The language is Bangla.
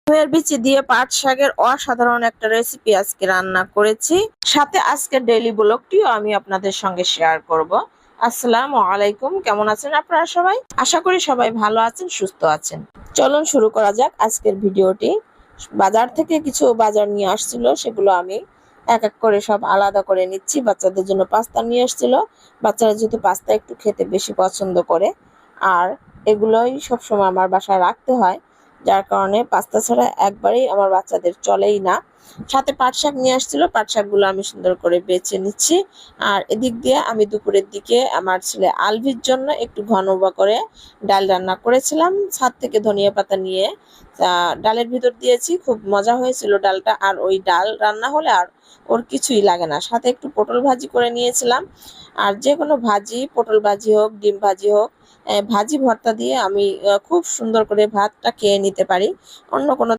লাউয়ের বিচি দিয়ে পাট শাকের অসাধারণ একটা রেসিপি আজকে রান্না করেছি। সাথে আজকের ডেইলি ব্লগটিও আমি আপনাদের সঙ্গে শেয়ার করব। আসসালামু আলাইকুম, কেমন আছেন আপনারা সবাই? আশা করি সবাই ভালো আছেন, সুস্থ আছেন। চলুন শুরু করা যাক আজকের ভিডিওটি। বাজার থেকে কিছু বাজার নিয়ে আসছিল, সেগুলো আমি এক এক করে সব আলাদা করে নিচ্ছি। বাচ্চাদের জন্য পাস্তা নিয়ে আসছিল। বাচ্চারা যেহেতু পাস্তা একটু খেতে বেশি পছন্দ করে, আর এগুলোই সবসময় আমার বাসায় রাখতে হয়, যার কারণে পাস্তা ছাড়া একবারেই আমার বাচ্চাদের চলেই না। সাথে পাট শাক নিয়ে আসছিল, পাট শাকগুলো আমি সুন্দর করে বেছে নিচ্ছি। আর এদিক দিয়ে আমি দুপুরের দিকে আমার ছেলে আলভির জন্য একটু ঘন করে ডাল রান্না করেছিলাম। ছাদ থেকে ধনিয়া পাতা নিয়ে ডালের ভিতর দিয়েছি, খুব মজা হয়েছিল ডালটা। আর ওই ডাল রান্না হলে আর ওর কিছুই লাগে না। সাথে একটু পটল ভাজি করে নিয়েছিলাম। আর যে কোনো ভাজি, পটল ভাজি হোক, ডিম ভাজি হোক, ভাজি ভর্তা দিয়ে আমি খুব সুন্দর করে ভাতটা খেয়ে নিতে পারি। অন্য কোনো